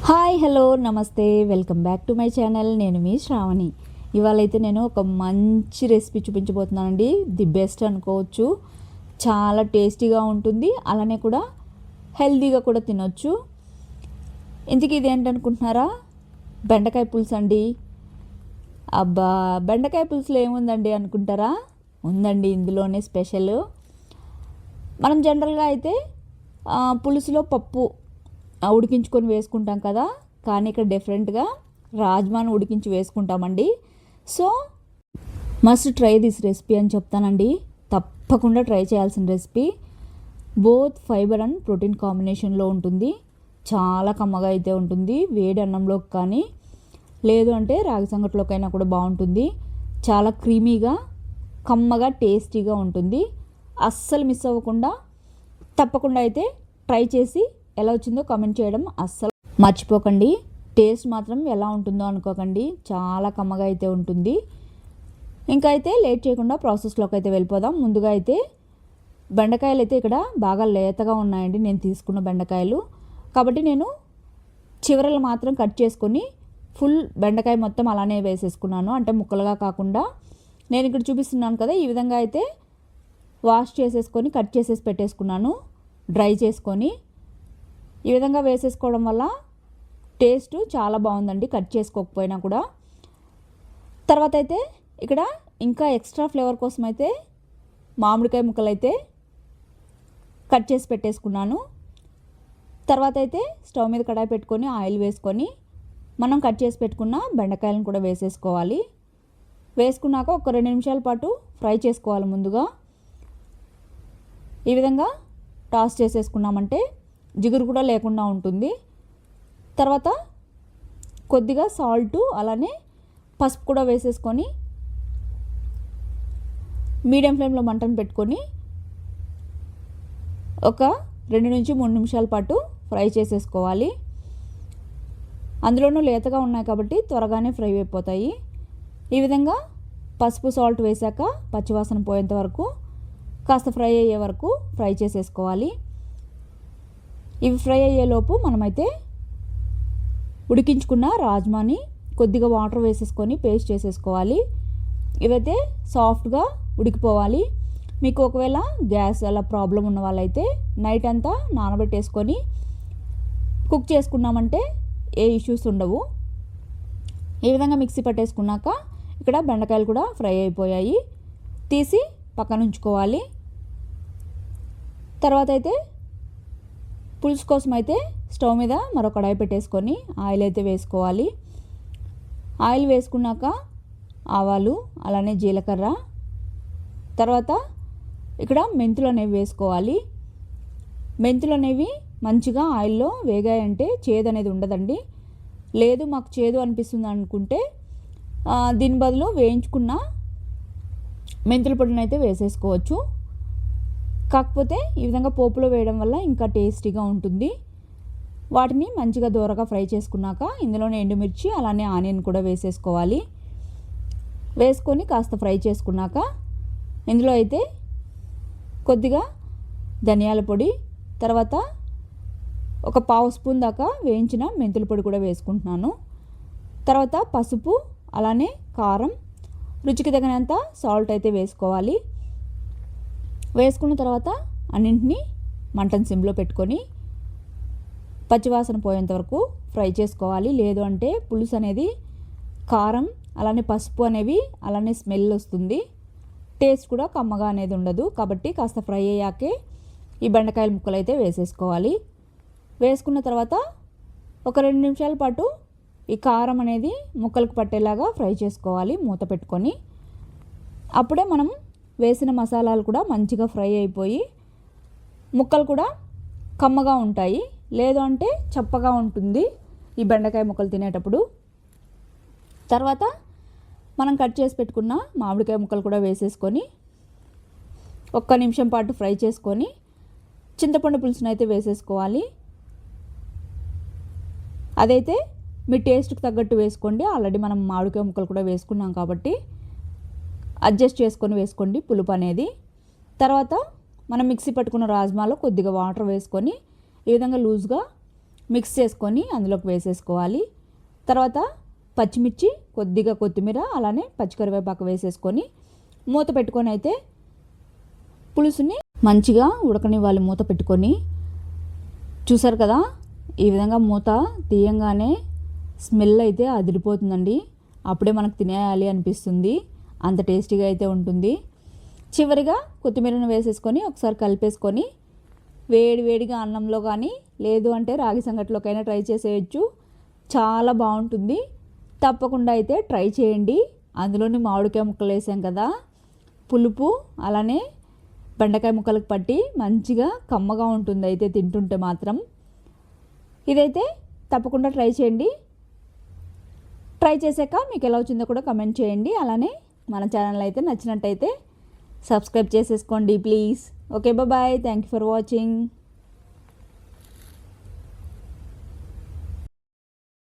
Hi hello నమస్తే welcome back to my channel. నేను మీ శ్రావణి. ఇవాళైతే నేను ఒక మంచి రెసిపీ చూపించబోతున్నానండి. ది బెస్ట్ అనుకోవచ్చు. చాలా టేస్టీగా ఉంటుంది, అలానే కూడా హెల్తీగా కూడా తినొచ్చు. ఇంతకీ ఇది ఏంటనుకుంటున్నారా? బెండకాయ పులుసు అండి. అబ్బా, బెండకాయ పులుసులో ఏముందండి అనుకుంటారా? ఉందండి, ఇందులోనే స్పెషల్. మనం జనరల్గా అయితే పులుసులో పప్పు ఉడికించుకొని వేసుకుంటాం కదా, కానీ ఇక్కడ డిఫరెంట్గా రాజ్మాను ఉడికించి వేసుకుంటామండి. So must try this recipe అని చెప్తానండి. తప్పకుండా ట్రై చేయాల్సిన recipe. Both fibre and protein కాంబినేషన్లో ఉంటుంది. చాలా కమ్మగా అయితే ఉంటుంది. వేడి అన్నంలోకి కానీ లేదు అంటే రాగి సంగటిలోకైనా కూడా బాగుంటుంది. చాలా క్రీమీగా కమ్మగా టేస్టీగా ఉంటుంది. అస్సలు మిస్ అవ్వకుండా తప్పకుండా అయితే ట్రై చేసి ఎలా వచ్చిందో కామెంట్ చేయడం అస్సలు మర్చిపోకండి. టేస్ట్ మాత్రం ఎలా ఉంటుందో అనుకోకండి. చాలా కమ్మగా అయితే ఉంటుంది. ఇంకా అయితే లేట్ చేయకుండా ప్రాసెస్లోకి అయితే వెళ్ళిపోదాం. ముందుగా అయితే బెండకాయలు అయితే ఇక్కడ బాగా లేతగా ఉన్నాయండి నేను తీసుకున్న బెండకాయలు. కాబట్టి నేను చివరలు మాత్రం కట్ చేసుకొని ఫుల్ బెండకాయ మొత్తం అలానే వేసేసుకున్నాను. అంటే ముక్కలుగా కాకుండా నేను ఇక్కడ చూపిస్తున్నాను కదా, ఈ విధంగా అయితే వాష్ చేసేసుకొని కట్ చేసేసి పెట్టేసుకున్నాను. డ్రై చేసుకొని ఈ విధంగా వేసేసుకోవడం వల్ల టేస్ట్ చాలా బాగుందండి, కట్ చేసుకోకపోయినా కూడా. తర్వాత అయితే ఇక్కడ ఇంకా ఎక్స్ట్రా ఫ్లేవర్ కోసం అయితే మామిడికాయ ముక్కలు అయితే కట్ చేసి పెట్టేసుకున్నాను. తర్వాత అయితే స్టవ్ మీద కడాయి పెట్టుకొని ఆయిల్ వేసుకొని మనం కట్ చేసి పెట్టుకున్న బెండకాయలను కూడా వేసేసుకోవాలి. వేసుకున్నాక ఒక 2 నిమిషాల పాటు ఫ్రై చేసుకోవాలి. ముందుగా ఈ విధంగా టాస్ చేసేసుకున్నామంటే జిగురు కూడా లేకుండా ఉంటుంది. తర్వాత కొద్దిగా సాల్టు అలానే పసుపు కూడా వేసేసుకొని మీడియం ఫ్లేమ్లో మంటను పెట్టుకొని ఒక 2 నుంచి 3 నిమిషాల పాటు ఫ్రై చేసేసుకోవాలి. అందులోనూ లేతగా ఉన్నాయి కాబట్టి త్వరగానే ఫ్రై అయిపోతాయి. ఈ విధంగా పసుపు సాల్ట్ వేసాక పచ్చివాసన పోయేంత వరకు కాస్త ఫ్రై అయ్యే వరకు ఫ్రై చేసేసుకోవాలి. ఇవి ఫ్రై అయ్యేలోపు మనమైతే ఉడికించుకున్న రాజ్మాని కొద్దిగా వాటర్ వేసేసుకొని పేస్ట్ చేసేసుకోవాలి. ఇవైతే సాఫ్ట్గా ఉడికిపోవాలి. మీకు ఒకవేళ గ్యాస్ అలా ప్రాబ్లం ఉన్న వాళ్ళైతే నైట్ అంతా నానబెట్టేసుకొని కుక్ చేసుకున్నామంటే ఏ ఇష్యూస్ ఉండవు. ఈ విధంగా మిక్సీ పట్టేసుకున్నాక ఇక్కడ బెండకాయలు కూడా ఫ్రై అయిపోయాయి. తీసి పక్కన ఉంచుకోవాలి. తర్వాత అయితే పులుసు కోసం అయితే స్టవ్ మీద మరో కడాయి పెట్టేసుకొని ఆయిల్ అయితే వేసుకోవాలి. ఆయిల్ వేసుకున్నాక ఆవాలు అలానే జీలకర్ర, తర్వాత ఇక్కడ మెంతులు అనేవి వేసుకోవాలి. మెంతులు అనేవి మంచిగా ఆయిల్లో వేగాయంటే చేదు అనేది ఉండదండి. లేదు మాకు చేదు అనిపిస్తుంది అనుకుంటే దీని బదులు వేయించుకున్న మెంతుల పొడిని అయితే వేసేసుకోవచ్చు. కాకపోతే ఈ విధంగా పోపులో వేయడం వల్ల ఇంకా టేస్టీగా ఉంటుంది. వాటిని మంచిగా దూరగా ఫ్రై చేసుకున్నాక ఇందులోనే ఎండుమిర్చి అలానే ఆనియన్ కూడా వేసేసుకోవాలి. వేసుకొని కాస్త ఫ్రై చేసుకున్నాక ఇందులో అయితే కొద్దిగా ధనియాల పొడి, తర్వాత ఒక పావు స్పూన్ దాకా వేయించిన మెంతుల పొడి కూడా వేసుకుంటున్నాను. తర్వాత పసుపు అలానే కారం, రుచికి తగినంత సాల్ట్ అయితే వేసుకోవాలి. వేసుకున్న తర్వాత అన్నింటినీ మంటను సిమ్లో పెట్టుకొని పచ్చివాసన పోయేంత వరకు ఫ్రై చేసుకోవాలి. లేదు అంటే పులుసు అనేది కారం అలానే పసుపు అనేవి అలానే స్మెల్ వస్తుంది, టేస్ట్ కూడా కమ్మగా అనేది ఉండదు. కాబట్టి కాస్త ఫ్రై అయ్యాకే ఈ బెండకాయల ముక్కలు అయితే వేసేసుకోవాలి. వేసుకున్న తర్వాత ఒక 2 నిమిషాల పాటు ఈ కారం అనేది ముక్కలకు పట్టేలాగా ఫ్రై చేసుకోవాలి మూత పెట్టుకొని. అప్పుడే మనం వేసిన మసాలాలు కూడా మంచిగా ఫ్రై అయిపోయి ముక్కలు కూడా కమ్మగా ఉంటాయి. లేదు అంటే చప్పగా ఉంటుంది ఈ బెండకాయ ముక్కలు తినేటప్పుడు. తర్వాత మనం కట్ చేసి పెట్టుకున్న మామిడికాయ ముక్కలు కూడా వేసేసుకొని 1 నిమిషం పాటు ఫ్రై చేసుకొని చింతపండు పులుసును అయితే వేసేసుకోవాలి. అదైతే మీ టేస్ట్కి తగ్గట్టు వేసుకోండి. ఆల్రెడీ మనం మామిడికాయ ముక్కలు కూడా వేసుకున్నాం కాబట్టి అడ్జస్ట్ చేసుకొని వేసుకోండి పులుపు అనేది. తర్వాత మనం మిక్సీ పట్టుకున్న రాజ్మాలో కొద్దిగా వాటర్ వేసుకొని ఈ విధంగా లూజ్గా మిక్స్ చేసుకొని అందులోకి వేసేసుకోవాలి. తర్వాత పచ్చిమిర్చి, కొద్దిగా కొత్తిమీర, అలానే పచ్చికరివేపాకు వేసేసుకొని మూత పెట్టుకొని అయితే పులుసుని మంచిగా ఉడకనివ్వాలి. మూత పెట్టుకొని చూసారు కదా, ఈ విధంగా మూత తీయంగానే స్మెల్ అయితే అదిరిపోతుందండి. అప్పుడే మనకు తినేయాలి అనిపిస్తుంది, అంత టేస్టీగా అయితే ఉంటుంది. చివరిగా కొత్తిమీరను వేసేసుకొని ఒకసారి కలిపేసుకొని వేడి వేడిగా అన్నంలో కానీ లేదు అంటే రాగి సంగటిలోకైనా ట్రై చేసేయచ్చు. చాలా బాగుంటుంది. తప్పకుండా అయితే ట్రై చేయండి. అందులోని మామిడికాయ ముక్కలు వేసాం కదా, పులుపు అలానే బెండకాయ ముక్కలకు పట్టి మంచిగా కమ్మగా ఉంటుంది అయితే తింటుంటే మాత్రం. ఇదైతే తప్పకుండా ట్రై చేయండి. ట్రై చేశాక మీకు ఎలా వచ్చిందో కూడా కమెంట్ చేయండి. అలానే మన ఛానల్ అయితే నచ్చినట్టయితే సబ్స్క్రైబ్ చేసేసుకోండి please. Okay, bye. Thank you for watching.